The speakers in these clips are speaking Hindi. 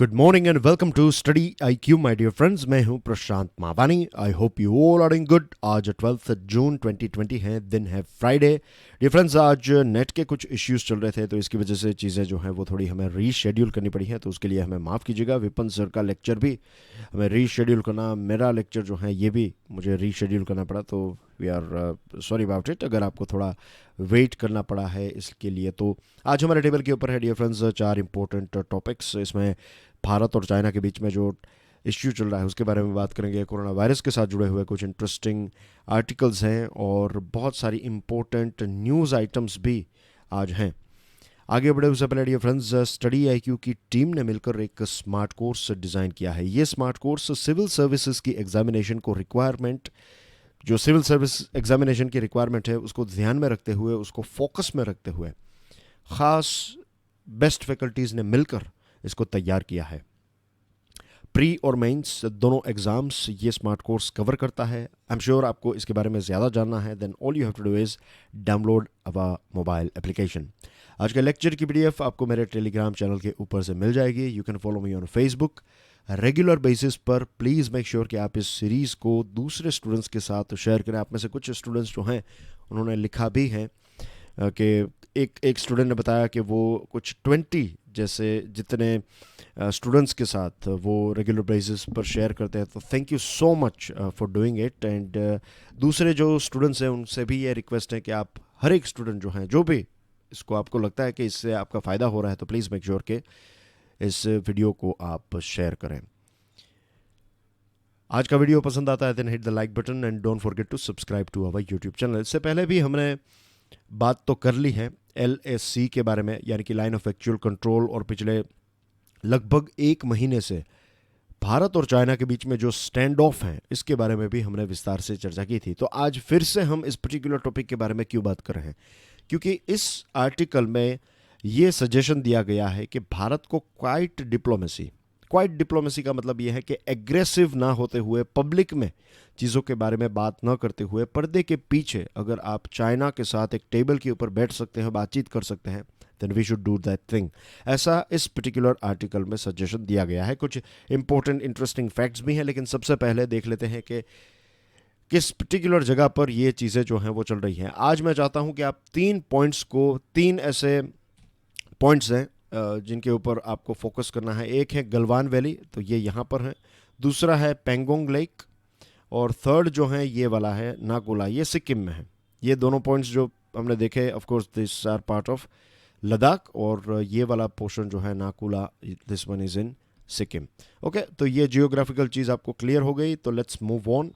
Good morning and welcome to study I Q my dear friends. मैं हूं Prashant Mawani. I hope you all are in good. आज 12 जून 2020 है, दिन है फ्राइडे। डियर फ्रेंड्स, आज नेट के कुछ इश्यूज चल रहे थे तो इसकी वजह से चीज़ें जो हैं वो थोड़ी हमें रीशेड्यूल करनी पड़ी हैं, तो उसके लिए हमें माफ़ कीजिएगा। विपन सर का लेक्चर भी हमें रीशेड्यूल करना, मेरा लेक्चर जो है ये भी मुझे रीशेड्यूल करना पड़ा, तो we are sorry about it अगर आपको थोड़ा वेट करना पड़ा है इसके लिए। तो आज हमारे टेबल के ऊपर है डियर फ्रेंड्स 4 इंपॉर्टेंट टॉपिक्स। इसमें भारत और चाइना के बीच में जो इश्यू चल रहा है उसके बारे में बात करेंगे, कोरोना वायरस के साथ जुड़े हुए कुछ इंटरेस्टिंग आर्टिकल्स हैं और बहुत सारी इंपॉर्टेंट न्यूज़ आइटम्स भी आज हैं। आगे बढ़े उससे पहले डियर फ्रेंड्स, स्टडी आईक्यू की टीम ने मिलकर एक स्मार्ट कोर्स डिज़ाइन किया है। ये स्मार्ट कोर्स सिविल सर्विसेज की एग्जामिनेशन को रिक्वायरमेंट, जो सिविल सर्विस एग्जामिनेशन की रिक्वायरमेंट है उसको ध्यान में रखते हुए, उसको फोकस में रखते हुए ख़ास बेस्ट फैकल्टीज़ ने मिलकर इसको तैयार किया है। प्री और मेंस दोनों एग्जाम्स ये स्मार्ट कोर्स कवर करता है। आई एम श्योर आपको इसके बारे में ज़्यादा जानना है, then all you have to do is download our mobile application. आज के लेक्चर की पीडीएफ आपको मेरे टेलीग्राम चैनल के ऊपर से मिल जाएगी। You can follow me on Facebook regular basis पर। प्लीज़ मेक श्योर कि आप इस सीरीज़ को दूसरे स्टूडेंट्स के साथ शेयर करें। आप में से कुछ स्टूडेंट्स जो हैं उन्होंने लिखा भी है कि एक स्टूडेंट ने बताया कि वो कुछ 20 जैसे जितने स्टूडेंट्स के साथ वो रेगुलर बेसिस पर शेयर करते हैं, तो thank you so much for doing it. And दूसरे जो स्टूडेंट्स हैं उनसे भी ये रिक्वेस्ट है कि आप हर एक स्टूडेंट जो हैं, जो भी इसको आपको लगता है कि इससे आपका फ़ायदा हो रहा है, तो प्लीज़ मेक श्योर कि इस वीडियो को आप शेयर करें। आज का वीडियो पसंद आता है then hit the like button and don't forget to subscribe to our YouTube channel. इससे पहले भी हमने बात तो कर ली है LAC के बारे में, यानी कि लाइन ऑफ एक्चुअल कंट्रोल, और पिछले लगभग 1 महीने से भारत और चाइना के बीच में जो स्टैंड ऑफ हैं इसके बारे में भी हमने विस्तार से चर्चा की थी। तो आज फिर से हम इस पर्टिकुलर टॉपिक के बारे में क्यों बात कर रहे हैं, क्योंकि इस आर्टिकल में ये सजेशन दिया गया है कि भारत को क्वाइट डिप्लोमेसी का मतलब ये है कि एग्रेसिव ना होते हुए, पब्लिक में चीज़ों के बारे में बात ना करते हुए, पर्दे के पीछे अगर आप चाइना के साथ एक टेबल के ऊपर बैठ सकते हैं, बातचीत कर सकते हैं, then we should do that thing. ऐसा इस पर्टिकुलर आर्टिकल में सजेशन दिया गया है। कुछ इंपॉर्टेंट इंटरेस्टिंग फैक्ट्स भी हैं, लेकिन सबसे पहले देख लेते हैं कि किस पर्टिकुलर जगह पर ये चीज़ें जो हैं वो चल रही हैं। आज मैं चाहता हूं कि आप 3 ऐसे पॉइंट्स हैं जिनके ऊपर आपको फोकस करना है। एक है गलवान वैली, तो ये यहाँ पर है। दूसरा है पेंगोंग लेक, और थर्ड जो है ये वाला है नाकुला, ये सिक्किम में है। ये दोनों पॉइंट्स जो हमने देखे, of course this are part of Ladakh, और ये वाला पोर्शन जो है Nakula, this one is in Sikkim. Okay, तो ये जियोग्राफिकल चीज़ आपको क्लियर हो गई, तो let's move on.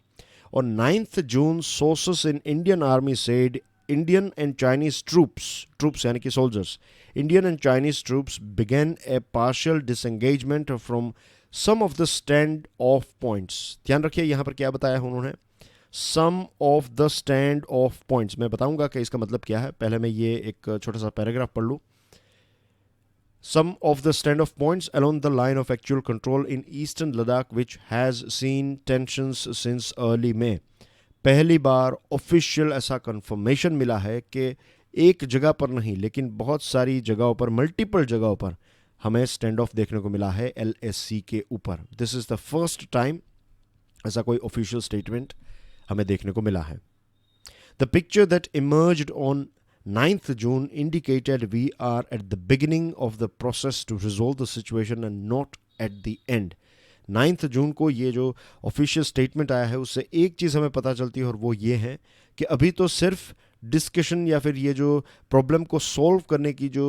On 9th June, sources in Indian Army said Indian and Chinese troops यानी कि soldiers, Indian and Chinese troops began a partial disengagement from some of the stand-off points. ध्यान रखिए यहाँ पर क्या बताया है उन्होंने, some of the stand-off points। मैं बताऊंगा कि इसका मतलब क्या है, पहले मैं ये एक छोटा सा पैराग्राफ पढ़ लूँ। Some of the standoff points along the line of actual control in eastern Ladakh, which has seen tensions since early May. पहली बार ऑफिशियल ऐसा कंफर्मेशन मिला है कि एक जगह पर नहीं लेकिन बहुत सारी जगहों पर, मल्टीपल जगहों पर हमें स्टैंड ऑफ देखने को मिला है LAC के ऊपर। This is the first time ऐसा कोई ऑफिशियल स्टेटमेंट हमें देखने को मिला है। The picture that emerged on 9th June indicated we are at the beginning of the process to resolve the situation and not at the end. 9th जून को ये जो ऑफिशियल स्टेटमेंट आया है उससे एक चीज़ हमें पता चलती है, और वो ये है कि अभी तो सिर्फ डिस्कशन या फिर ये जो प्रॉब्लम को सॉल्व करने की जो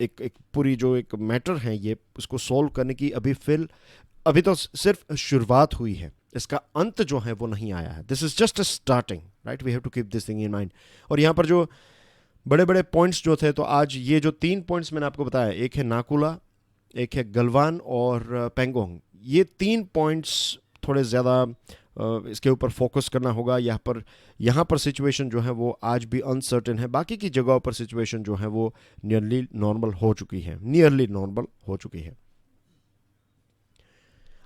एक पूरी जो एक मैटर है, ये उसको सॉल्व करने की अभी तो सिर्फ शुरुआत हुई है, इसका अंत जो है वो नहीं आया है। This is just a starting, right? We have to keep this thing in mind. और यहाँ पर जो बड़े बड़े पॉइंट्स जो थे, तो आज ये जो 3 पॉइंट्स मैंने आपको बताया, एक है नाकुला, एक है गलवान और पेंगोंग, ये 3 पॉइंट्स थोड़े ज़्यादा इसके ऊपर फोकस करना होगा। यहाँ पर सिचुएशन जो है वो आज भी अनसर्टेन है। बाकी की जगहों पर सिचुएशन जो है वो नियरली नॉर्मल हो चुकी है।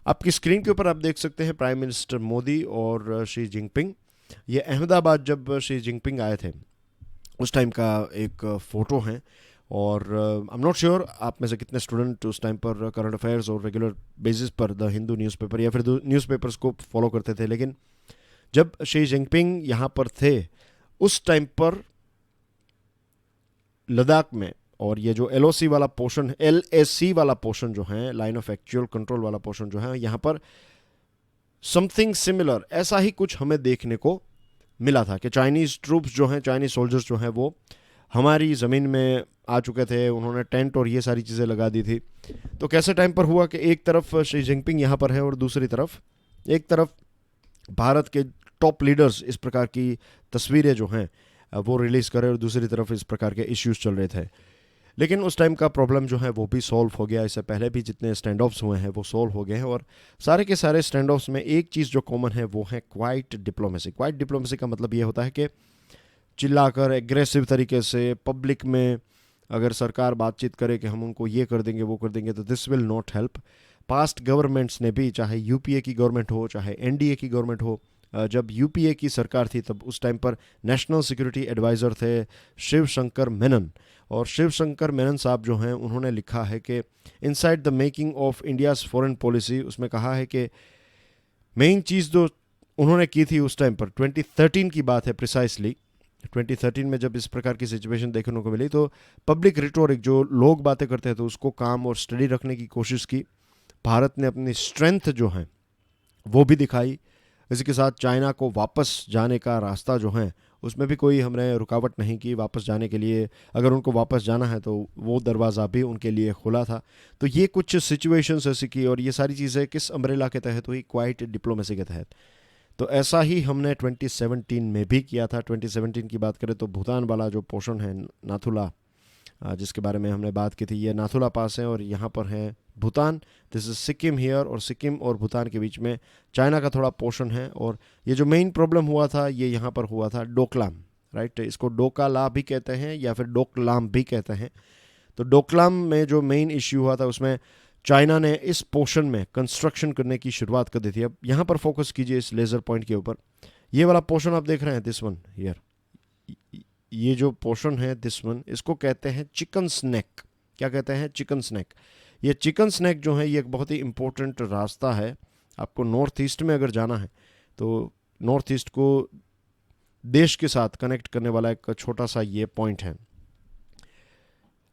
आपकी स्क्रीन के ऊपर आप देख सकते हैं प्राइम मिनिस्टर मोदी और शी जिनपिंग। ये अहमदाबाद जब शी जिनपिंग आए थे उस टाइम का एक फ़ोटो है, और आई एम नॉट श्योर आप में से कितने स्टूडेंट उस टाइम पर करंट अफेयर्स और रेगुलर बेसिस पर द हिंदू न्यूज़पेपर या फिर न्यूज़पेपर्स को फॉलो करते थे, लेकिन जब शी जिनपिंग यहाँ पर थे उस टाइम पर लद्दाख में, और ये जो LOC वाला पोर्शन, LAC वाला पोर्शन जो है, लाइन ऑफ एक्चुअल कंट्रोल वाला पोर्शन जो है, यहाँ पर समथिंग सिमिलर, ऐसा ही कुछ हमें देखने को मिला था कि चाइनीज़ ट्रूप्स जो हैं, चाइनीज़ सोल्जर्स जो हैं, वो हमारी ज़मीन में आ चुके थे, उन्होंने टेंट और ये सारी चीज़ें लगा दी थी। तो कैसे टाइम पर हुआ कि एक तरफ शी जिनपिंग यहाँ पर है और दूसरी तरफ, एक तरफ भारत के टॉप लीडर्स इस प्रकार की तस्वीरें जो हैं वो रिलीज़ करें और दूसरी तरफ इस प्रकार के इश्यूज चल रहे थे। लेकिन उस टाइम का प्रॉब्लम जो है वो भी सॉल्व हो गया। इससे पहले भी जितने स्टैंड ऑफ्स हुए हैं वो सॉल्व हो गए हैं, और सारे के सारे स्टैंड ऑफ्स में एक चीज़ जो कॉमन है वो है क्वाइट डिप्लोमेसी। क्वाइट डिप्लोमेसी का मतलब ये होता है कि चिल्लाकर एग्रेसिव तरीके से पब्लिक में अगर सरकार बातचीत करे कि हम उनको ये कर देंगे वो कर देंगे, तो this will not help. Past governments ने भी, चाहे UPA की गवर्नमेंट हो चाहे NDA की गवर्नमेंट हो, जब UPA की सरकार थी तब उस टाइम पर नेशनल सिक्योरिटी एडवाइज़र थे शिव शंकर मेनन, और शिव शंकर मेनन साहब जो हैं उन्होंने लिखा है कि inside the making of India's foreign policy, उसमें कहा है कि मेन चीज़ जो उन्होंने की थी उस टाइम पर, 2013 की बात है प्रिसाइसली, 2013 में जब इस प्रकार की सिचुएशन देखने को मिली तो पब्लिक रिटोरिक, जो लोग बातें करते हैं तो उसको काम और स्टडी रखने की कोशिश की। भारत ने अपनी स्ट्रेंथ जो है वो भी दिखाई। इसी के साथ चाइना को वापस जाने का रास्ता जो है उसमें भी कोई हमने रुकावट नहीं की। वापस जाने के लिए, अगर उनको वापस जाना है तो वो दरवाज़ा भी उनके लिए खुला था। तो ये कुछ सिचुएशंस ऐसी की, और ये सारी चीज़ें किस अम्ब्रेला के तहत हुई? क्वाइट डिप्लोमेसी के तहत। तो ऐसा ही हमने 2017 में भी किया था। 2017 की बात करें तो भूटान वाला जो पोर्शन है नाथुला, जिसके बारे में हमने बात की थी, ये नाथुला पास है और यहाँ पर है Bhutan, this is Sikkim here, और सिक्किम और भूटान के बीच में चाइना का थोड़ा पोर्शन है। और ये जो मेन प्रॉब्लम हुआ था ये यहाँ पर हुआ था डोकलाम, राइट? इसको डोकाला भी कहते हैं या फिर डोकलाम भी कहते हैं। तो डोकलाम में जो मेन इश्यू हुआ था उसमें चाइना ने इस पोर्शन में कंस्ट्रक्शन करने की शुरुआत कर दी थी। अब यहाँ पर फोकस कीजिए इस लेज़र पॉइंट के ऊपर। ये वाला पोर्शन आप देख रहे हैं, दिस वन हियर, ये जो पोर्शन है दिस वन, इसको कहते हैं चिकन स्नैक। क्या कहते हैं? Chicken snack. ये चिकन स्नैक जो है ये एक बहुत ही इंपॉर्टेंट रास्ता है। आपको नॉर्थ ईस्ट में अगर जाना है तो नॉर्थ ईस्ट को देश के साथ कनेक्ट करने वाला एक छोटा सा ये पॉइंट है।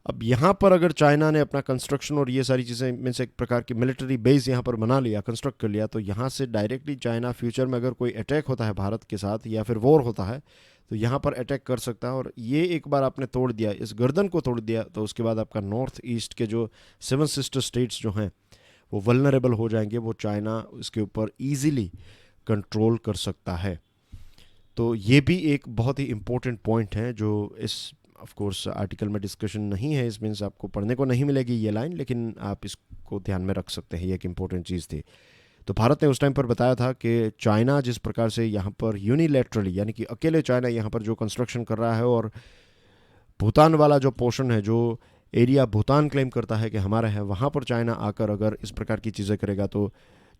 अब यहाँ पर अगर चाइना ने अपना कंस्ट्रक्शन और ये सारी चीज़ें में से एक प्रकार की मिलिट्री बेस यहाँ पर बना लिया, कंस्ट्रक्ट कर लिया, तो यहाँ से डायरेक्टली चाइना फ्यूचर में अगर कोई अटैक होता है भारत के साथ या फिर वॉर होता है तो यहाँ पर अटैक कर सकता है। और ये एक बार आपने तोड़ दिया, इस गर्दन को तोड़ दिया, तो उसके बाद आपका नॉर्थ ईस्ट के जो 7 सिस्टर स्टेट्स जो हैं वो वल्नरेबल हो जाएंगे। वो चाइना इसके ऊपर ईजिली कंट्रोल कर सकता है। तो ये भी एक बहुत ही इम्पोर्टेंट पॉइंट है जो इस ऑफ कोर्स आर्टिकल में डिस्कशन नहीं है, इस मीन्स आपको पढ़ने को नहीं मिलेगी ये लाइन, लेकिन आप इसको ध्यान में रख सकते हैं, ये एक इम्पोर्टेंट चीज़ थी। तो भारत ने उस टाइम पर बताया था कि चाइना जिस प्रकार से यहाँ पर यूनिलैटरली, यानी कि अकेले चाइना यहाँ पर जो कंस्ट्रक्शन कर रहा है, और भूटान वाला जो पोर्शन है, जो एरिया भूटान क्लेम करता है कि हमारा है, वहाँ पर चाइना आकर अगर इस प्रकार की चीज़ें करेगा तो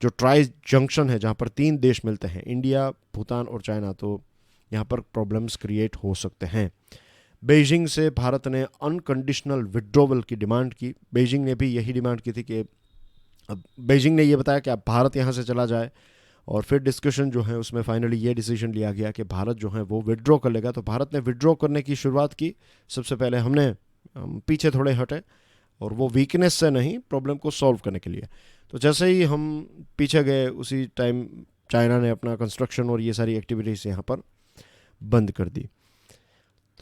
जो ट्राई जंक्शन है जहाँ पर 3 देश मिलते हैं, इंडिया, भूटान और चाइना, तो यहाँ पर प्रॉब्लम्स क्रिएट हो सकते हैं। बीजिंग से भारत ने अनकंडीशनल विड्रॉवल की डिमांड की। बीजिंग ने भी यही डिमांड की थी कि अब बीजिंग ने ये बताया कि अब भारत यहाँ से चला जाए, और फिर डिस्कशन जो है उसमें फाइनली ये डिसीजन लिया गया कि भारत जो है वो विड्रॉ कर लेगा। तो भारत ने विड्रॉ करने की शुरुआत की। सबसे पहले हम पीछे थोड़े हटे, और वो वीकनेस से नहीं, प्रॉब्लम को सॉल्व करने के लिए। तो जैसे ही हम पीछे गए उसी टाइम चाइना ने अपना कंस्ट्रक्शन और ये सारी एक्टिविटीज़ यहाँ पर बंद कर दी।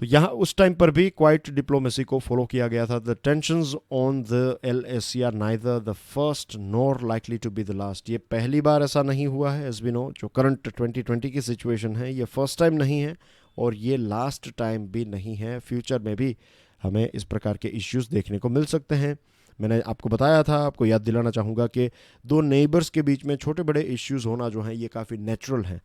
तो यहाँ उस टाइम पर भी क्वाइट डिप्लोमेसी को फॉलो किया गया था। The tensions on the LAC are neither the first nor likely to be the last. ये पहली बार ऐसा नहीं हुआ है, एज वी नो। जो करंट 2020 की सिचुएशन है ये फर्स्ट टाइम नहीं है, और ये लास्ट टाइम भी नहीं है। फ्यूचर में भी हमें इस प्रकार के इश्यूज देखने को मिल सकते हैं। मैंने आपको बताया था, आपको याद दिलाना चाहूँगा कि 2 नेबर्स के बीच में छोटे बड़े इश्यूज़ होना जो है ये काफ़ी नेचुरल है,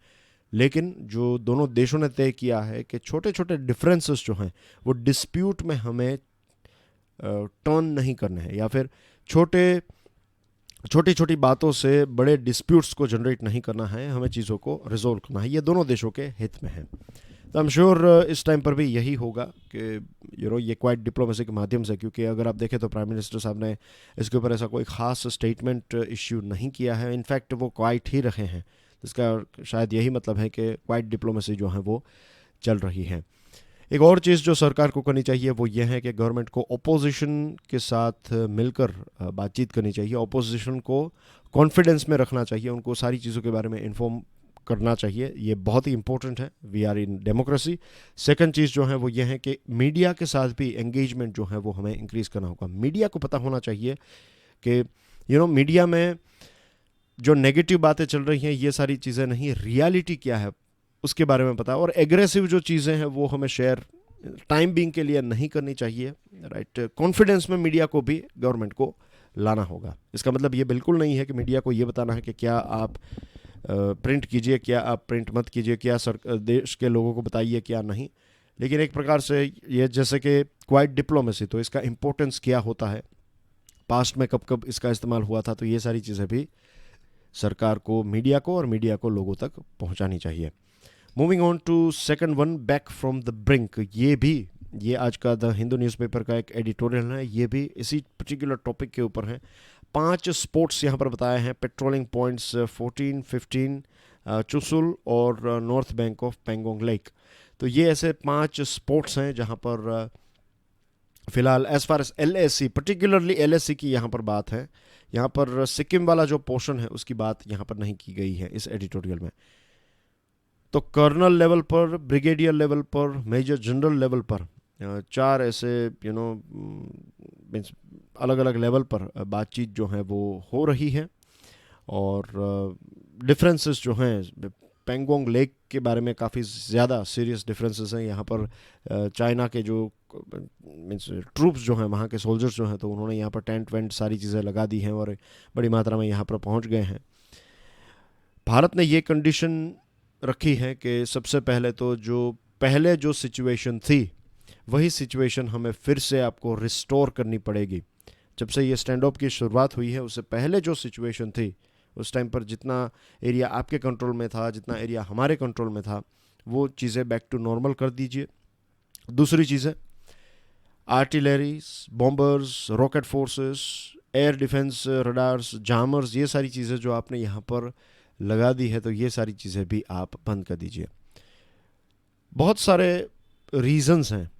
लेकिन जो दोनों देशों ने तय किया है कि छोटे छोटे डिफरेंसेस जो हैं वो डिस्प्यूट में हमें टर्न नहीं करने हैं, या फिर छोटी छोटी बातों से बड़े डिस्प्यूट्स को जनरेट नहीं करना है, हमें चीज़ों को रिजोल्व करना है। ये दोनों देशों के हित में है। तो आई एम श्योर इस टाइम पर भी यही होगा कि ये क्वाइट डिप्लोमेसी के माध्यम से, क्योंकि अगर आप देखें तो प्राइम मिनिस्टर साहब ने इसके ऊपर ऐसा कोई ख़ास स्टेटमेंट इश्यू नहीं किया है, इनफैक्ट वो क्वाइट ही रहे हैं। इसका शायद यही मतलब है कि क्वाइट डिप्लोमेसी जो है वो चल रही है। एक और चीज़ जो सरकार को करनी चाहिए वो ये है कि गवर्नमेंट को अपोजिशन के साथ मिलकर बातचीत करनी चाहिए, अपोजिशन को कॉन्फिडेंस में रखना चाहिए, उनको सारी चीज़ों के बारे में इन्फॉर्म करना चाहिए। ये बहुत ही इंपॉर्टेंट है, we are in democracy. Second चीज़ जो है वो ये है कि मीडिया के साथ भी एंगेजमेंट जो है वो हमें इंक्रीज़ करना होगा। मीडिया को पता होना चाहिए कि मीडिया में जो नेगेटिव बातें चल रही हैं ये सारी चीज़ें नहीं, रियलिटी क्या है उसके बारे में पता, और एग्रेसिव जो चीज़ें हैं वो हमें शेयर टाइम बीइंग के लिए नहीं करनी चाहिए, राइट। कॉन्फिडेंस में मीडिया को भी गवर्नमेंट को लाना होगा। इसका मतलब ये बिल्कुल नहीं है कि मीडिया को ये बताना है कि क्या आप प्रिंट कीजिए, क्या आप प्रिंट मत कीजिए, क्या देश के लोगों को बताइए, क्या नहीं। लेकिन एक प्रकार से ये जैसे कि क्वाइट डिप्लोमेसी, तो इसका इम्पोर्टेंस क्या होता है, पास्ट में कब कब इसका इस्तेमाल हुआ था, तो ये सारी चीज़ें भी सरकार को, मीडिया को, और मीडिया को लोगों तक पहुंचानी चाहिए। Moving on to second one, back from the brink. ये आज का द हिंदू न्यूज़पेपर का एक एडिटोरियल है, ये भी इसी पर्टिकुलर टॉपिक के ऊपर है। 5 स्पॉट्स यहाँ पर बताए हैं, पेट्रोलिंग पॉइंट्स 14, 15, चुसुल और north bank of Pangong lake. तो ये ऐसे 5 स्पॉट्स हैं जहाँ पर फिलहाल as far as LAC, particularly LAC की यहाँ पर बात है। यहाँ पर सिक्किम वाला जो पोर्शन है उसकी बात यहाँ पर नहीं की गई है इस एडिटोरियल में। तो कर्नल लेवल पर, ब्रिगेडियर लेवल पर, मेजर जनरल लेवल पर 4 ऐसे मीन्स अलग अलग लेवल पर बातचीत जो है वो हो रही है। और डिफरेंसेस जो हैं पेंगोंग लेक के बारे में काफ़ी ज़्यादा सीरियस डिफरेंसेस हैं। यहाँ पर चाइना के जो मीन्स ट्रूप्स जो हैं, वहाँ के सोल्जर्स जो हैं, तो उन्होंने यहाँ पर टेंट वेंट सारी चीज़ें लगा दी हैं और बड़ी मात्रा में यहाँ पर पहुँच गए हैं। भारत ने ये कंडीशन रखी है कि सबसे पहले तो पहले जो सिचुएशन थी वही सिचुएशन हमें फिर से आपको रिस्टोर करनी पड़ेगी। जब से ये स्टैंड ऑफ की शुरुआत हुई है उससे पहले जो सिचुएशन थी, उस टाइम पर जितना एरिया आपके कंट्रोल में था, जितना एरिया हमारे कंट्रोल में था, वो चीज़ें बैक टू नॉर्मल कर दीजिए। दूसरी चीज़ें, artilleries, bombers, rocket forces, air defence radars, jammers, ये सारी चीज़ें जो आपने यहाँ पर लगा दी है, तो ये सारी चीज़ें भी आप बंद कर दीजिए। बहुत सारे रीजंस हैं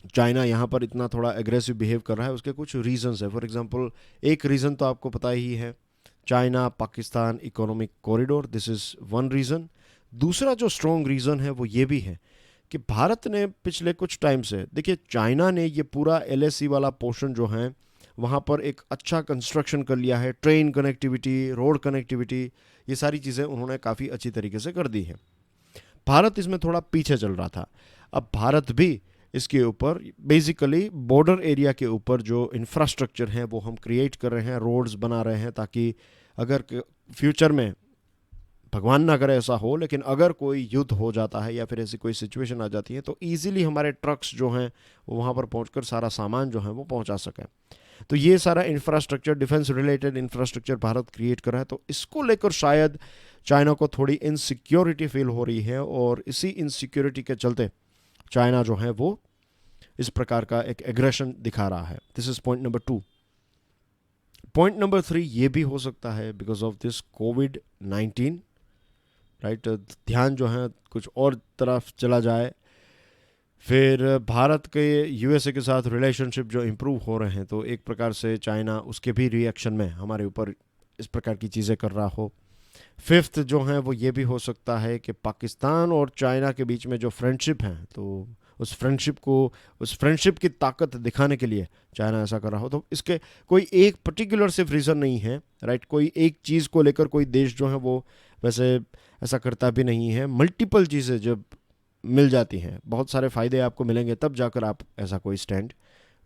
चाइना यहाँ पर इतना थोड़ा एग्रेसिव बिहेव कर रहा है, उसके कुछ रीजंस हैं। फॉर एग्जांपल, एक रीज़न तो आपको पता ही है, China Pakistan economic corridor, this is one reason. दूसरा जो स्ट्रॉन्ग रीज़न है वो ये भी है कि भारत ने पिछले कुछ टाइम से, देखिए चाइना ने ये पूरा LAC वाला पोर्शन जो है वहाँ पर एक अच्छा कंस्ट्रक्शन कर लिया है, ट्रेन कनेक्टिविटी, रोड कनेक्टिविटी, ये सारी चीज़ें उन्होंने काफ़ी अच्छी तरीके से कर दी है। भारत इसमें थोड़ा पीछे चल रहा था। अब भारत भी इसके ऊपर बेसिकली बॉर्डर एरिया के ऊपर जो इंफ्रास्ट्रक्चर है वो हम क्रिएट कर रहे हैं, रोड्स बना रहे हैं, ताकि अगर फ्यूचर में, भगवान ना करे ऐसा हो, लेकिन अगर कोई युद्ध हो जाता है या फिर ऐसी कोई सिचुएशन आ जाती है तो ईजिली हमारे ट्रक्स जो हैं वो वहाँ पर पहुँचकर सारा सामान जो है वो पहुँचा सकें। तो ये सारा infrastructure, defence related infrastructure Bharat create कर रहा है। तो इसको लेकर शायद चाइना को थोड़ी इनसिक्योरिटी फील हो रही है, और इसी इनसिक्योरिटी के चलते चाइना जो है वो इस प्रकार का एक एग्रेशन दिखा रहा है। This is point number 2। Point number 3 ये भी हो सकता है because of this COVID-19, right. ध्यान जो है कुछ और तरफ चला जाए, फिर भारत के USA के साथ रिलेशनशिप जो इम्प्रूव हो रहे हैं, तो एक प्रकार से चाइना उसके भी रिएक्शन में हमारे ऊपर इस प्रकार की चीज़ें कर रहा हो। 5th जो है वो ये भी हो सकता है कि पाकिस्तान और चाइना के बीच में जो फ्रेंडशिप है, तो उस फ्रेंडशिप की ताकत दिखाने के लिए चाइना ऐसा कर रहा हो। तो इसके कोई एक पर्टिकुलर सिर्फ रीज़न नहीं है, राइट। कोई एक चीज़ को लेकर कोई देश जो है वो वैसे ऐसा करता भी नहीं है। मल्टीपल चीज़ें जब मिल जाती हैं, बहुत सारे फ़ायदे आपको मिलेंगे, तब जाकर आप ऐसा कोई स्टैंड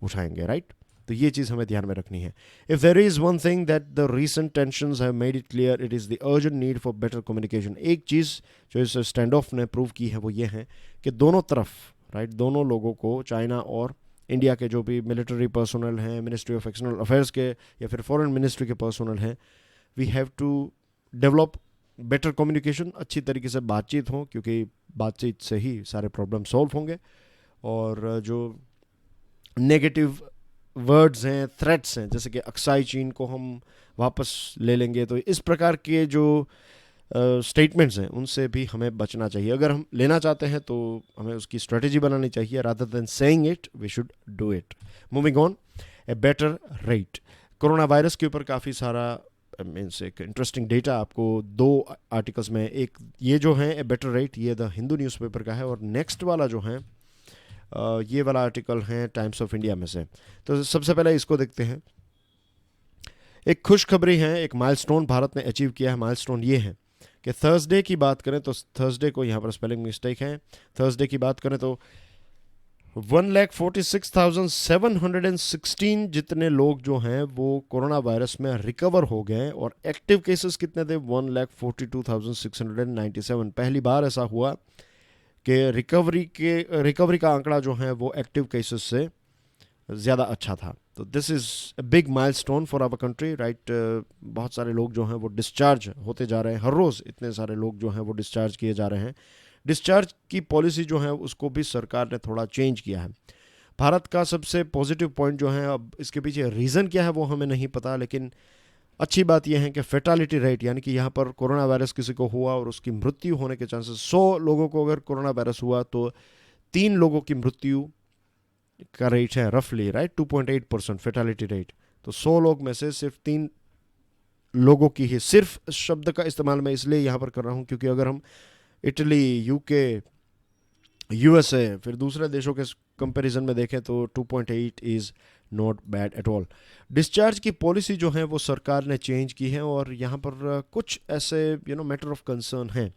उठाएंगे, राइट। तो ये चीज़ हमें ध्यान में रखनी है। If there is one thing that the recent tensions have made it clear, it is the urgent need for better communication. एक चीज़ जो इस स्टैंड ऑफ ने प्रूव की है वो ये है कि दोनों तरफ, राइट, दोनों लोगों को, चाइना और इंडिया के जो भी मिलिट्री पर्सनल हैं, मिनिस्ट्री ऑफ एक्सटर्नल अफेयर्स के या फिर फॉरेन मिनिस्ट्री के पर्सनल हैं, we have to develop better communication, अच्छी तरीके से बातचीत हो, क्योंकि बातचीत से ही सारे प्रॉब्लम सॉल्व होंगे। और जो नेगेटिव वर्ड्स हैं, थ्रेट्स हैं, जैसे कि अक्साई चीन को हम वापस ले लेंगे, तो इस प्रकार के जो स्टेटमेंट्स हैं उनसे भी हमें बचना चाहिए। अगर हम लेना चाहते हैं तो हमें उसकी स्ट्रेटेजी बनानी चाहिए, rather than saying it we should do it. Moving on, a better rate. Corona virus के ऊपर काफ़ी सारा मीन्स एक इंटरेस्टिंग डेटा आपको दो आर्टिकल्स में, एक ये जो है ए बेटर रेट, ये द हिंदू न्यूज़पेपर का है, और नेक्स्ट वाला जो है ये वाला आर्टिकल है टाइम्स ऑफ इंडिया में से। तो सबसे पहले इसको देखते हैं। एक खुशखबरी है, एक माइलस्टोन भारत ने अचीव किया है। माइलस्टोन ये है कि थर्सडे की बात करें तो, थर्सडे को यहाँ पर स्पेलिंग मिस्टेक है, थर्सडे की बात करें तो 1,46,716 जितने लोग जो हैं वो कोरोना वायरस में रिकवर हो गए, और एक्टिव केसेस कितने थे? 1,42,697। पहली बार ऐसा हुआ कि रिकवरी का आंकड़ा जो है वो एक्टिव केसेस से ज़्यादा अच्छा था। तो this is a big milestone for our country, right. बहुत सारे लोग जो हैं वो डिस्चार्ज होते जा रहे हैं, हर रोज़ इतने सारे लोग जो हैं वो डिस्चार्ज किए जा रहे हैं। डिस्चार्ज की पॉलिसी जो है उसको भी सरकार ने थोड़ा चेंज किया है। भारत का सबसे पॉजिटिव पॉइंट जो है, अब इसके पीछे रीज़न क्या है वो हमें नहीं पता, लेकिन अच्छी बात यह है कि फेटालिटी रेट, यानी कि यहाँ पर कोरोना वायरस किसी को हुआ और उसकी मृत्यु होने के चांसेस, 100 लोगों को अगर कोरोना वायरस हुआ तो 3 लोगों की मृत्यु का रेट है रफली, राइट, 2.8% फेटालिटी रेट। तो 100 लोग में से सिर्फ 3 लोगों की ही, सिर्फ शब्द का इस्तेमाल मैं इसलिए यहाँ पर कर रहा हूँ क्योंकि अगर हम इटली, यूके, यूएसए, फिर दूसरे देशों के कंपैरिजन में देखें तो 2.8 is not bad at all. Discharge की पॉलिसी जो है वो सरकार ने चेंज की है, और यहाँ पर कुछ ऐसे मैटर ऑफ कंसर्न हैं।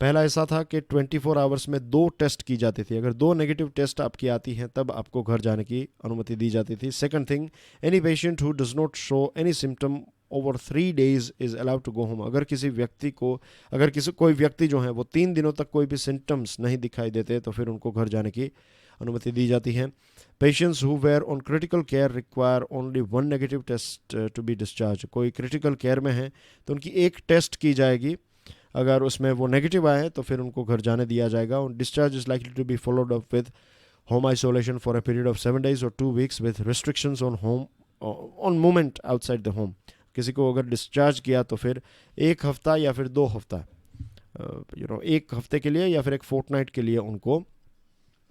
पहला ऐसा था कि 24 आवर्स में 2 टेस्ट की जाती थी, अगर 2 नेगेटिव टेस्ट आपकी आती हैं तब आपको घर जाने की अनुमति दी जाती थी। Second thing, any patient who does not show any symptom over 3 days is allowed to go home. अगर कोई व्यक्ति जो है वो 3 दिनों तक कोई भी सिम्टम्स नहीं दिखाई देते तो फिर उनको घर जाने की अनुमति दी जाती है। Patients who were on critical care require only 1 negative test to be discharge. कोई क्रिटिकल केयर में है तो उनकी एक टेस्ट की जाएगी, अगर उसमें वो नेगेटिव आए तो फिर उनको घर जाने दिया जाएगा। Discharge is likely to be followed up with home isolation for a period of 7 days और 2 weeks with restrictions on movement outside the home. किसी को अगर डिस्चार्ज किया तो फिर 1 हफ्ता या फिर 2 हफ्ता, 1 हफ्ते के लिए या फिर एक फोर्टनाइट के लिए उनको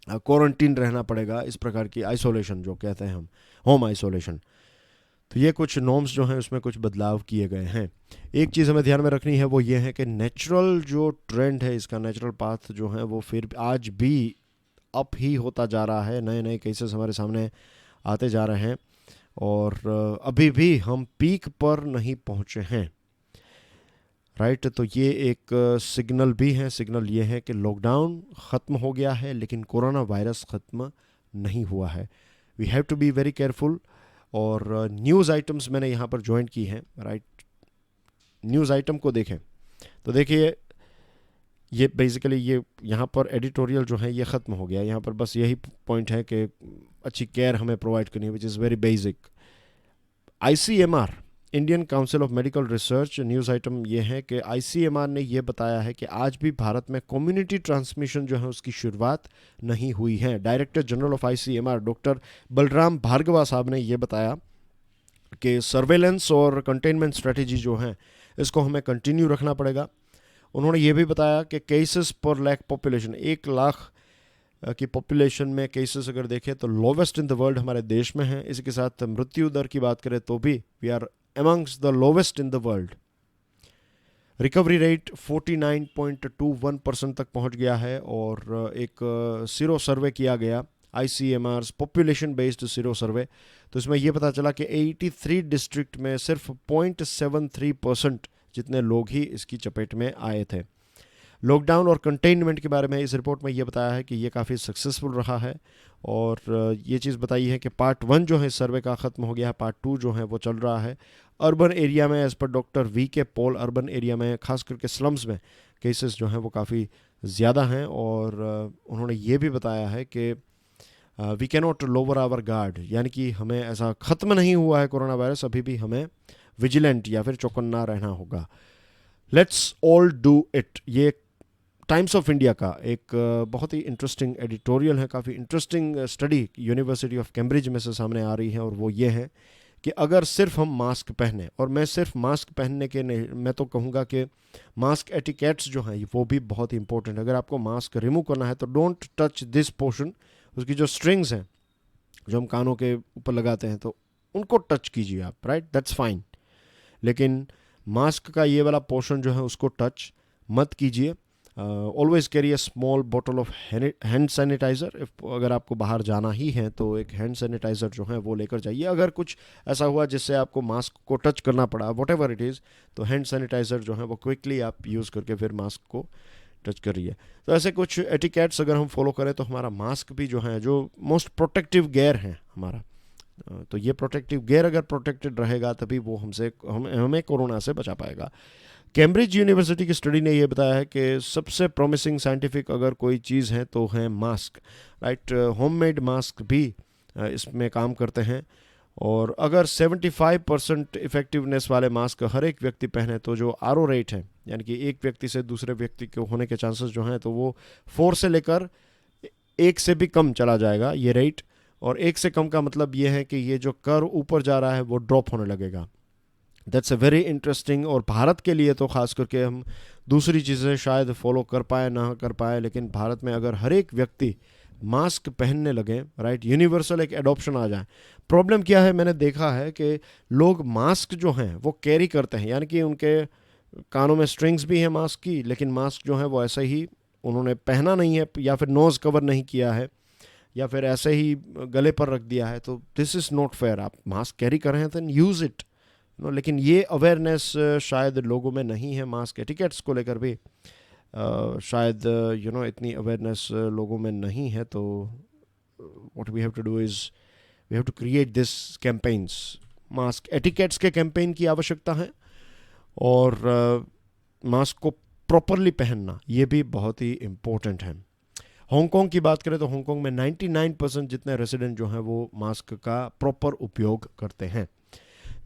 क्वारंटीन रहना पड़ेगा। इस प्रकार की आइसोलेशन जो कहते हैं हम, होम आइसोलेशन। तो ये कुछ नॉर्म्स जो हैं उसमें कुछ बदलाव किए गए हैं। एक चीज़ हमें ध्यान में रखनी है वो ये है कि नेचुरल जो ट्रेंड है, इसका नेचुरल पाथ जो है वो फिर आज भी अप ही होता जा रहा है। नए नए केसेस हमारे सामने आते जा रहे हैं, और अभी भी हम पीक पर नहीं पहुंचे हैं, राइट। तो ये एक सिग्नल भी है। सिग्नल ये है कि लॉकडाउन ख़त्म हो गया है लेकिन कोरोना वायरस ख़त्म नहीं हुआ है। We have to be very careful. और न्यूज़ आइटम्स मैंने यहाँ पर ज्वाइन की हैं, राइट। न्यूज़ आइटम को देखें तो देखिए, ये बेसिकली ये यहाँ पर एडिटोरियल जो है ये ख़त्म हो गया। यहाँ पर बस यही पॉइंट है कि अच्छी केयर हमें प्रोवाइड करनी है, which is very basic. ICMR, Indian council of medical research, news item ये है कि ICMR ने ये बताया है कि आज भी भारत में कम्युनिटी ट्रांसमिशन जो है उसकी शुरुआत नहीं हुई है। Director general of ICMR doctor Balram Bhargava साहब ने ये बताया कि सर्वेलेंस और कंटेनमेंट स्ट्रेटजी जो है इसको हमें कंटिन्यू रखना पड़ेगा। उन्होंने ये भी बताया कि केसेस पर लाख पॉपुलेशन, 1 लाख की पॉपुलेशन में केसेस अगर देखें तो लोवेस्ट इन द वर्ल्ड हमारे देश में है। इसी के साथ मृत्यु दर की बात करें तो भी we are amongst the lowest in the world. Recovery rate 49.21% तक पहुंच गया है, और एक सीरो सर्वे किया गया, ICMR population based sero survey, तो इसमें यह पता चला कि 83 डिस्ट्रिक्ट में सिर्फ 0.73% जितने लोग ही इसकी चपेट में आए थे। लॉकडाउन और कंटेनमेंट के बारे में इस रिपोर्ट में ये बताया है कि ये काफ़ी सक्सेसफुल रहा है, और ये चीज़ बताई है कि पार्ट 1 जो है इस सर्वे का ख़त्म हो गया है, पार्ट 2 जो है वो चल रहा है। अर्बन एरिया में as per doctor VK Paul, urban area में खास करके स्लम्स में केसेस जो हैं वो काफ़ी ज़्यादा हैं, और उन्होंने ये भी बताया है कि we can not lower our guard, यानी कि हमें ऐसा ख़त्म नहीं हुआ है कोरोना वायरस, अभी भी हमें विजिलेंट या फिर चौकन्ना रहना होगा। लेट्स ऑल डू इट, ये टाइम्स ऑफ इंडिया का एक बहुत ही इंटरेस्टिंग एडिटोरियल है, काफ़ी interesting study university of Cambridge में से सामने आ रही है, और वो ये है कि अगर सिर्फ हम मास्क पहने, और मैं सिर्फ मास्क पहनने के नहीं, मैं तो कहूँगा कि मास्क एटिकेट्स जो हैं वो भी बहुत ही इंपॉर्टेंट है। अगर आपको मास्क रिमूव करना है तो डोंट टच दिस पोर्शन, उसकी जो स्ट्रिंग्स हैं जो हम कानों के ऊपर लगाते हैं तो उनको टच कीजिए आप, राइट, दैट्स फाइन, लेकिन मास्क का ये वाला पोर्शन जो है उसको टच मत कीजिए। Always carry a small bottle of hand sanitiser, अगर आपको बाहर जाना ही है तो एक हैंड सैनिटाइज़र जो है वो लेकर जाइए। अगर कुछ ऐसा हुआ जिससे आपको मास्क को टच करना पड़ा, वॉट एवर इट इज़, तो हैंड सैनिटाइज़र जो है वो क्विकली आप यूज़ करके फिर मास्क को टच करिए। तो ऐसे कुछ एटिकेट्स अगर हम फॉलो करें तो हमारा मास्क भी जो है, जो मोस्ट प्रोटेक्टिव गेयर है हमारा, तो ये प्रोटेक्टिव गेयर अगर प्रोटेक्टेड रहेगा तभी वो हमें कोरोना से बचा पाएगा। कैम्ब्रिज यूनिवर्सिटी की स्टडी ने ये बताया है कि सबसे प्रॉमिसिंग साइंटिफिक अगर कोई चीज़ है तो है मास्क, राइट। होममेड मास्क भी इसमें काम करते हैं, और अगर 75% इफेक्टिवनेस वाले मास्क हर एक व्यक्ति पहने तो जो आरओ रेट है, यानी कि एक व्यक्ति से दूसरे व्यक्ति के होने के चांसेस जो हैं तो वो 4 से लेकर 1 से भी कम चला जाएगा ये रेट, और 1 से कम का मतलब ये है कि ये जो कर्व ऊपर जा रहा है वो ड्रॉप होने लगेगा। दैट्स अ वेरी इंटरेस्टिंग, और भारत के लिए तो ख़ास करके हम दूसरी चीज़ें शायद फॉलो कर पाए ना कर पाए, लेकिन भारत में अगर हर एक व्यक्ति मास्क पहनने लगे, राइट, यूनिवर्सल एक एडॉप्शन आ जाए। प्रॉब्लम क्या है, मैंने देखा है कि लोग मास्क जो हैं वो कैरी करते हैं, यानी कि उनके कानों में स्ट्रिंग्स भी हैं मास्क की, लेकिन मास्क जो है वो ऐसे ही उन्होंने पहना नहीं है, या फिर नोज़ कवर नहीं किया है, या फिर ऐसे ही गले पर रख दिया है। तो दिस इज़ नॉट फेयर। आप मास्क कैरी कर रहे हैं तो यूज़ इट, लेकिन ये अवेयरनेस शायद लोगों में नहीं है। मास्क एटिकेट्स को लेकर भी शायद इतनी अवेयरनेस लोगों में नहीं है। तो what we have to do is we have to create this campaigns. Mask etiquettes के कैंपेन की आवश्यकता है, और मास्क को प्रॉपरली पहनना ये भी बहुत ही इम्पोर्टेंट है। हांगकांग की बात करें तो हांगकांग में 99% जितने रेसिडेंट जो हैं वो मास्क का प्रॉपर उपयोग करते हैं।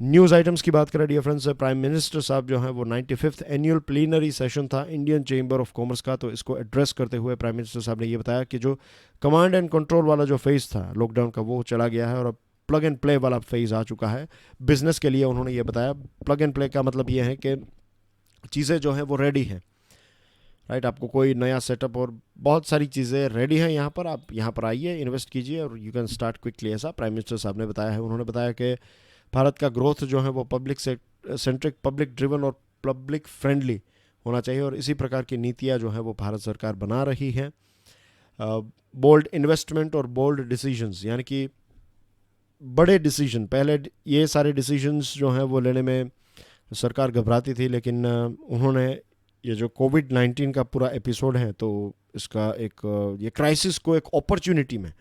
न्यूज़ आइटम्स की बात करें डियर फ्रेंड्स, प्राइम मिनिस्टर साहब जो हैं वो 95th एनुअल प्लीनरी सेशन था इंडियन चेंबर ऑफ कॉमर्स का, तो इसको एड्रेस करते हुए प्राइम मिनिस्टर साहब ने ये बताया कि जो कमांड एंड कंट्रोल वाला जो फेज़ था लॉकडाउन का वो चला गया है, और अब प्लग एंड प्ले वाला फेज़ आ चुका है बिजनेस के लिए। उन्होंने ये बताया प्लग एंड प्ले का मतलब ये है कि चीज़ें जो हैं वो रेडी हैं, राइट। आपको कोई नया सेटअप और बहुत सारी चीज़ें रेडी हैं यहाँ पर, आप यहाँ पर आइए, इन्वेस्ट कीजिए और यू कैन स्टार्ट क्विकली, ऐसा प्राइम मिनिस्टर साहब ने बताया है। उन्होंने बताया कि भारत का ग्रोथ जो है वो पब्लिक सेंट्रिक, पब्लिक ड्रिवन और पब्लिक फ्रेंडली होना चाहिए, और इसी प्रकार की नीतियाँ जो है वो भारत सरकार बना रही है। बोल्ड इन्वेस्टमेंट और बोल्ड डिसीजंस, यानी कि बड़े डिसीजन, पहले ये सारे डिसीजंस जो हैं वो लेने में सरकार घबराती थी, लेकिन उन्होंने ये जो कोविड-19 का पूरा एपिसोड है तो इसका एक ये क्राइसिस को एक अपॉर्चुनिटी में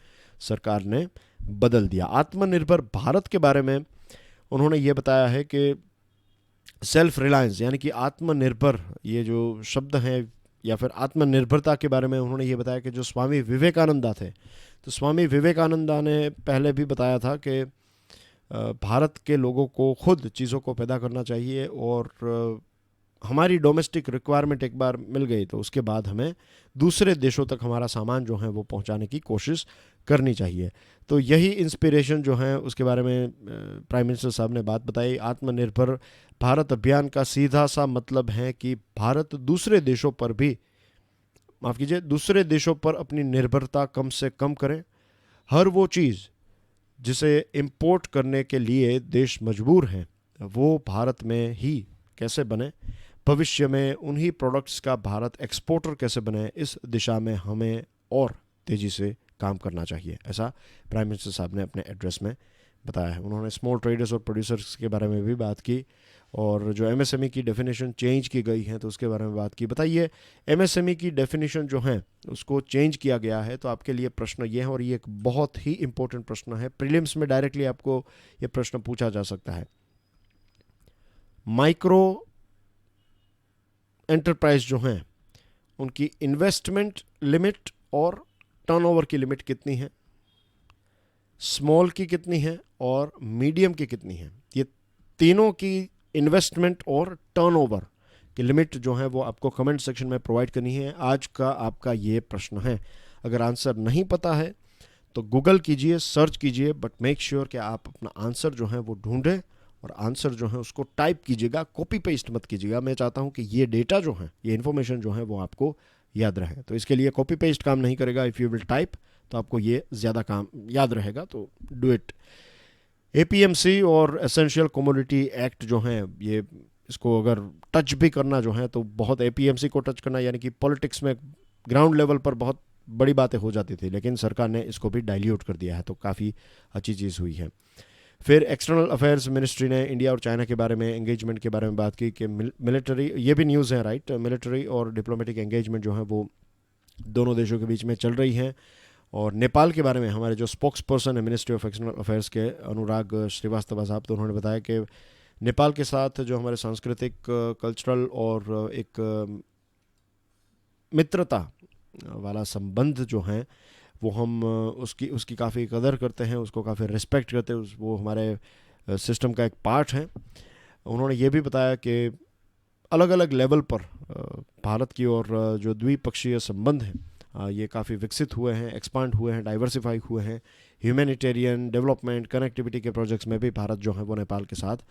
सरकार ने बदल दिया। आत्मनिर्भर भारत के बारे में उन्होंने ये बताया है कि सेल्फ रिलायंस, यानी कि आत्मनिर्भर, ये जो शब्द हैं या फिर आत्मनिर्भरता के बारे में उन्होंने ये बताया कि जो स्वामी विवेकानंदा थे, तो स्वामी विवेकानंदा ने पहले भी बताया था कि भारत के लोगों को खुद चीज़ों को पैदा करना चाहिए, और हमारी डोमेस्टिक रिक्वायरमेंट एक बार मिल गई तो उसके बाद हमें दूसरे देशों तक हमारा सामान जो है वो पहुंचाने की कोशिश करनी चाहिए। तो यही इंस्पिरेशन जो है उसके बारे में प्राइम मिनिस्टर साहब ने बात बताई। आत्मनिर्भर भारत अभियान का सीधा सा मतलब है कि भारत दूसरे देशों पर भी, माफ़ कीजिए, दूसरे देशों पर अपनी निर्भरता कम से कम करें। हर वो चीज़ जिसे इंपोर्ट करने के लिए देश मजबूर हैं वो भारत में ही कैसे बने, भविष्य में उन्हीं प्रोडक्ट्स का भारत एक्सपोर्टर कैसे बने, इस दिशा में हमें और तेज़ी से काम करना चाहिए, ऐसा प्राइम मिनिस्टर साहब ने अपने एड्रेस में बताया है। उन्होंने स्मॉल ट्रेडर्स और प्रोड्यूसर्स के बारे में भी बात की, और जो एमएसएमई की डेफिनेशन चेंज की गई है तो उसके बारे में बात की। बताइए, एमएसएमई की डेफिनेशन जो है उसको चेंज किया गया है, तो आपके लिए प्रश्न ये है, और ये एक बहुत ही इंपॉर्टेंट प्रश्न है, प्रीलिम्स में डायरेक्टली आपको ये प्रश्न पूछा जा सकता है। माइक्रो एंटरप्राइज जो हैं उनकी इन्वेस्टमेंट लिमिट और टर्नओवर की लिमिट कितनी है, स्मॉल की कितनी है और मीडियम की कितनी है। ये तीनों की इन्वेस्टमेंट और टर्नओवर कि लिमिट जो है वो आपको कमेंट सेक्शन में प्रोवाइड करनी है। आज का आपका ये प्रश्न है, अगर आंसर नहीं पता है तो गूगल कीजिए, सर्च कीजिए, बट मेक श्योर कि आप अपना आंसर जो है वो ढूंढें और आंसर जो है उसको टाइप कीजिएगा, कॉपी पेस्ट मत कीजिएगा। मैं चाहता हूं कि ये डेटा जो है, ये इन्फॉर्मेशन जो है वो आपको याद रहे। तो इसके लिए कॉपी पेस्ट काम नहीं करेगा। इफ़ यू विल टाइप तो आपको ये ज़्यादा काम याद रहेगा, तो डू इट। एपीएमसी और एसेंशियल कमोडिटी एक्ट जो हैं, ये इसको अगर टच भी करना जो है तो बहुत, एपीएमसी को टच करना यानी कि पॉलिटिक्स में ग्राउंड लेवल पर बहुत बड़ी बातें हो जाती थी, लेकिन सरकार ने इसको भी डाइल्यूट कर दिया है, तो काफ़ी अच्छी चीज़ हुई है। फिर एक्सटर्नल अफेयर्स मिनिस्ट्री ने इंडिया और चाइना के बारे में एंगेजमेंट के बारे में बात की कि मिलिट्री, ये भी न्यूज़ है राइट, मिलिट्री और डिप्लोमेटिक एंगेजमेंट जो है वो दोनों देशों के बीच में चल रही हैं। और नेपाल के बारे में हमारे जो स्पोक्स पर्सन है मिनिस्ट्री ऑफ एक्सटर्नल अफेयर्स के, अनुराग श्रीवास्तव साहब, तो उन्होंने बताया कि नेपाल के साथ जो हमारे सांस्कृतिक, कल्चरल और एक मित्रता वाला संबंध जो है वो हम उसकी उसकी काफ़ी कदर करते हैं, उसको काफ़ी रिस्पेक्ट करते हैं, वो हमारे सिस्टम का एक पार्ट है। उन्होंने ये भी बताया कि अलग अलग लेवल पर भारत की और जो द्विपक्षीय संबंध हैं ये काफ़ी विकसित हुए हैं, एक्सपांड हुए हैं, डाइवर्सिफाई हुए हैं। ह्यूमैनिटेरियन डेवलपमेंट, कनेक्टिविटी के प्रोजेक्ट्स में भी भारत जो है वो नेपाल के साथ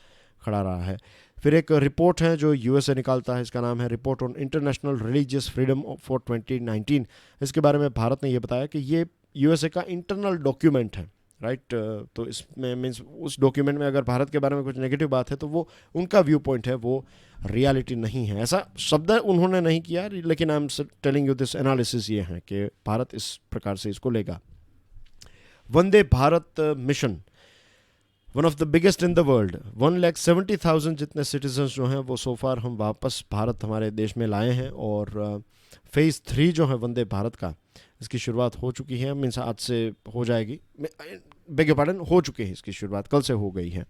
खड़ा रहा है। फिर एक रिपोर्ट है जो यूएसए निकालता है, इसका नाम है report on international religious freedom for 2019। इसके बारे में भारत ने ये बताया कि ये यूएसए का इंटरनल डॉक्यूमेंट है राइट। तो इसमें मीन्स उस डॉक्यूमेंट में अगर भारत के बारे में कुछ नेगेटिव बात है तो वो उनका व्यू पॉइंट है, वो रियलिटी नहीं है। ऐसा शब्द उन्होंने नहीं किया, लेकिन I am telling you this analysis ये है कि भारत इस प्रकार से इसको लेगा। Vande Bharat mission, one of the biggest in the world, 1,70,000 जितने सिटीजन्स जो हैं वो सो फार हम वापस भारत हमारे देश में लाए हैं। और फेज़ 3 जो है वंदे भारत का, इसकी शुरुआत हो चुकी है, मीन्स आज से हो जाएगी, बेग पार्डन, हो चुकी है, इसकी शुरुआत कल से हो गई है।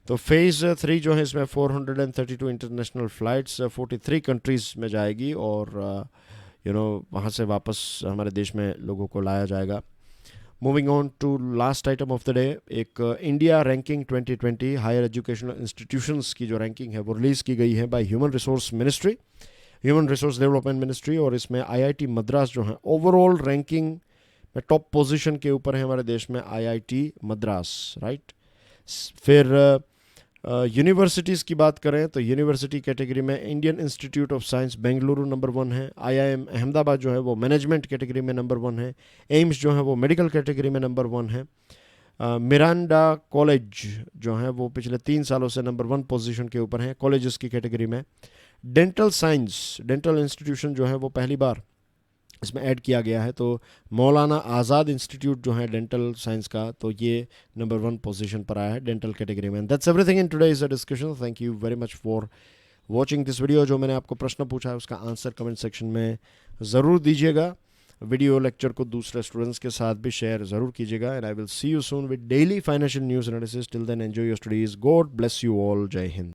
तो फेज़ 3 जो है इसमें 432 इंटरनेशनल फ़्लाइट्स 43 कंट्रीज़ में जाएगी और वहाँ से वापस हमारे देश में लोगों को लाया जाएगा। Moving on to last item of the day, एक India ranking 2020 higher educational institutions की जो रैंकिंग है वो रिलीज़ की गई है by human resource ministry, human resource development ministry. और इसमें आईआईटी मद्रास जो है ओवरऑल रैंकिंग में टॉप पोजीशन के ऊपर है हमारे देश में, आईआईटी मद्रास राइट। फिर यूनिवर्सिटीज़ की बात करें तो यूनिवर्सिटी कैटेगरी में Indian institute of science Bengaluru number 1 है, आईआईएम अहमदाबाद जो है वो मैनेजमेंट कैटेगरी में नंबर 1 है, एम्स जो है वो मेडिकल कैटेगरी में नंबर 1 है, मिरांडा कॉलेज जो है वो पिछले 3 सालों से नंबर 1 पोजीशन के ऊपर है कॉलेजेस की कैटेगरी में। डेंटल साइंस, डेंटल इंस्टीट्यूशन जो है वो पहली बार इसमें ऐड किया गया है, तो मौलाना आज़ाद इंस्टीट्यूट जो है डेंटल साइंस का, तो ये नंबर 1 पोजीशन पर आया है डेंटल कैटेगरी में। That's everything in today's discussion. Thank you very much for watching this video. जो मैंने आपको प्रश्न पूछा है उसका आंसर कमेंट सेक्शन में ज़रूर दीजिएगा। वीडियो लेक्चर को दूसरे स्टूडेंट्स के साथ भी शेयर ज़रूर कीजिएगा। And I will see you soon with daily financial news analysis. Till then enjoy your studies. God bless you all. Jai Hind.